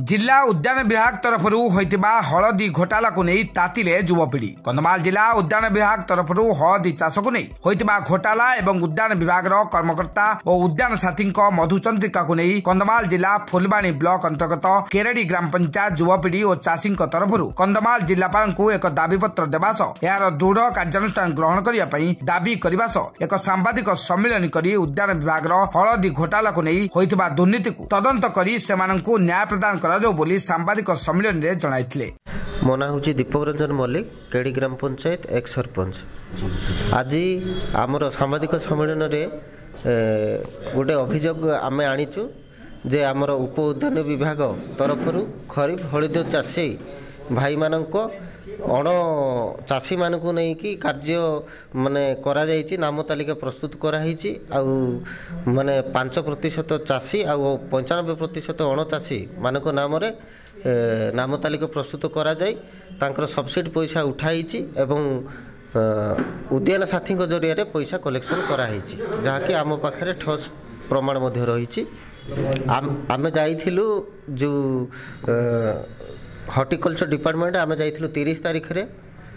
जिला उद्यान विभाग तरफ हलदी घोटाला को नहीं तातिले युवपीढ़ी। कंधमाल जिला उद्यान विभाग तरफ हलदी चाष को नहीं होइतिबा घोटाला एवं उद्यान विभाग कर्मकर्ता और उद्यान साथी मधुचंद्रिका को नहीं कंधमाल जिला फुलबाणी ब्लॉक अंतर्गत केरेडी ग्राम पंचायत युवपीढ़ी और चाषी तरफ कंधमाल जिलापाल को एक दाबीपत्र देवा सह यार दृढ़ कार्यानुष्ठान ग्रहण करने दाबी करने सह एक सांबादिक सम्मिलन कर उद्यान विभाग हलदी घोटाला को नहीं होइतिबा दुर्नीति को तदंत कर न्याय प्रदान बोली सांबादिक सम्मेलन रे जणाइथिले। मो ना हूँ दीपक रंजन मल्लिक, केडी ग्राम पंचायत एक सरपंच। आज आमर सांबादिक सम्मेलन रे गोटे अभियोग आमे आनीचु जे आमर उप उद्यान विभाग तरफ खरीफ हलदी चाषी भाई मानक अण चाषी मान को नहीं कि कार्य माने करा जायछि, नाम तालिका प्रस्तुत कराई माने 5% चाषी आ 95% अण चाषी मानक नाम रे नाम तालिका प्रस्तुत करा जाय तांकर सब्सिडी पैसा उठाई एवं उद्यान साथी जरिया रे पैसा कलेक्शन कराई जहाँकि आम पाखे ठोस प्रमाण मध्य रही। आम जाइथिलु जो हॉर्टिकल्चर डिपार्टमेंट आम जाइथिलु 30 तारिख रे,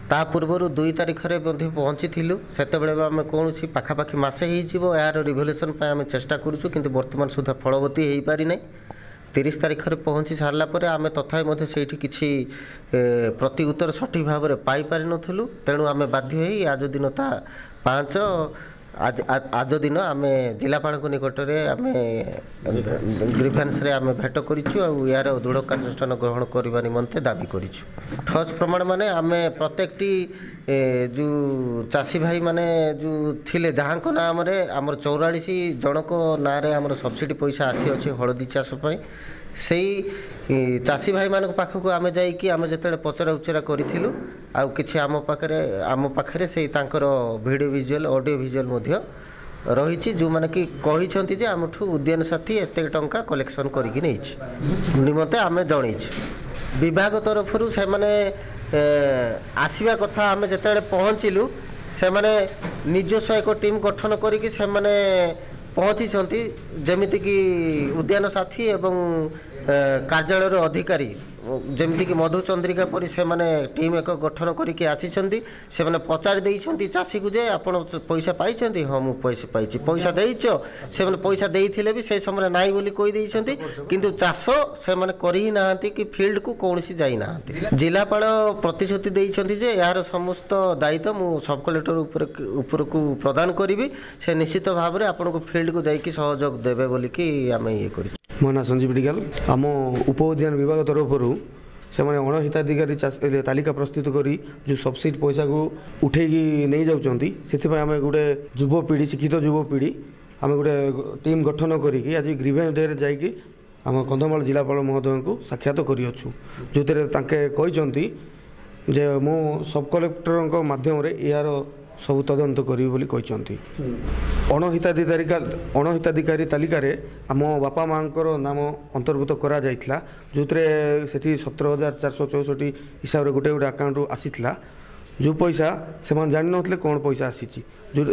ता पूर्व 2 तारिख रे पहुँची सेते बेले आम कौन पाखापाखि मासे हो यार रिभल्यूशन आम चेष्टा करूँ किंतु वर्तमान सुधा फलवती हो पारि ना। 30 तारिख रे पहुँची सारा पर आम तथापि से किसी प्रति उत्तर सठिक भाव में पाइपारि नथिलु, तेणु आम बाध्य हो आज दिन ता 5 आज दिन आम जिलापाल निकट में आम ग्रीभेन्स रे आम भेट करूँ यार दृढ़ कार्यानुष्ठान ग्रहण करने निमंते दाबी करूँ। ठोस प्रमाण माने आम प्रत्येक जो चाषी भाई माने जो थिले जहाँ नाम रे आमर 44 जनक ना रे आमर सब्सिडी पैसा आसी अच्छे हलदी चाष से चाषी भाई मान पाखक आम जाइए आम जो पचरा उचरा करूँ आउ कि आम पाखे से वीडियो विजुअल ऑडियो विजुअल रही जो मैंने कि कही आमठू उद्यान साथी एत टंका कलेक्शन करके निमंते आम जन विभाग तरफ से मैंने आसवा कथा आम जो पहुँचलु से मैंने निजस्व एक टीम गठन करके पहुँची जमीती कि उद्यान साथी एवं कार्यालय अधिकारी जमीती कि मधुचंद्रिका परी से माने टीम एक गठन करके आसी से माने पचार देइछंती चाषी को जे आपण पैसा पाइछंती। हाँ मु पैसा पाइछि, पैसा देइछ से माने पैसा देइथिले भी से समय नाइ बोली कहि देइछंती किंतु चाष से माने करि नाहंती कि फील्ड को कोनसी जाई नाहंती। जिलापाल प्रतिश्रुति देइछंती जे यार समस्त दायित्व मु सब कलेक्टर ऊपर को प्रदान करिवि, से निश्चित भाव में आपण को फील्ड को जाइकी सहयोग देबे बोली कि आमे ये करि। मो ना संजीव डिगाल, आम उप उद्यान विभाग तरफ से अणहिताधिकारी तालिका प्रस्तुत करी जो सब्सिडी पैसा को उठे नहीं जाऊँगी से आम गोटे युवपीढ़ी शिक्षित युवपीढ़ी आम गोटे टीम गठन करी आज ग्रीवेन्स डे रे जाइए आम कंधमाल जिलापाल महोदय को साक्षात करूँ जो कहते जे मो सब कलेक्टर माध्यम यार सब तदंत करी बोली कहते। अणहिताधिकारी तालिका रे आम बापा माँ नाम अंतर्भुक्त करा जाइथिला जो से 17,464 हिसाब से गोटे गोटे अकाउंट आसीथिला जो पैसा से जान नथिले कौन पैसा आसी जो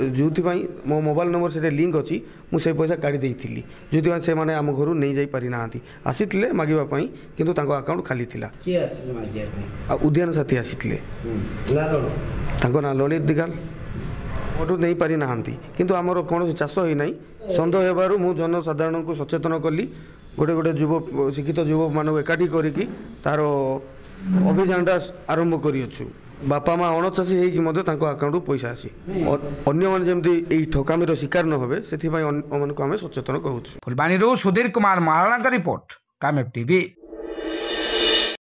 मो मोबाइल नंबर से लिंक अच्छी मुझे पैसा काढ़ी देइथिली जो से माने आम घर नहीं जाई पारि नाहांती आसीथिले मागिबा पई किंतु तांको अकाउंट खाली थिला। उद्यान साथी आसीथिले तांको ना ललित दिगाल मोटू नहीं पारि नाहांती किंतु आमर कौन चाष होई नाही संदेह हेबारु मु जनसाधारण को सचेतन कली गोटे गोटे युव शिक्षित युवक मान एकाठी करिकी तार अभियान आरंभ करियछु। बापा माँ अणचाषी होकर अकाउंट पैसा आसी अन्य माने जेमती ठकामीर शिकार न होबे सेथिबाई आम सचेतन करूँ। फुलबाणी सुधीर कुमार महाराणा का रिपोर्ट कामेब टीवी।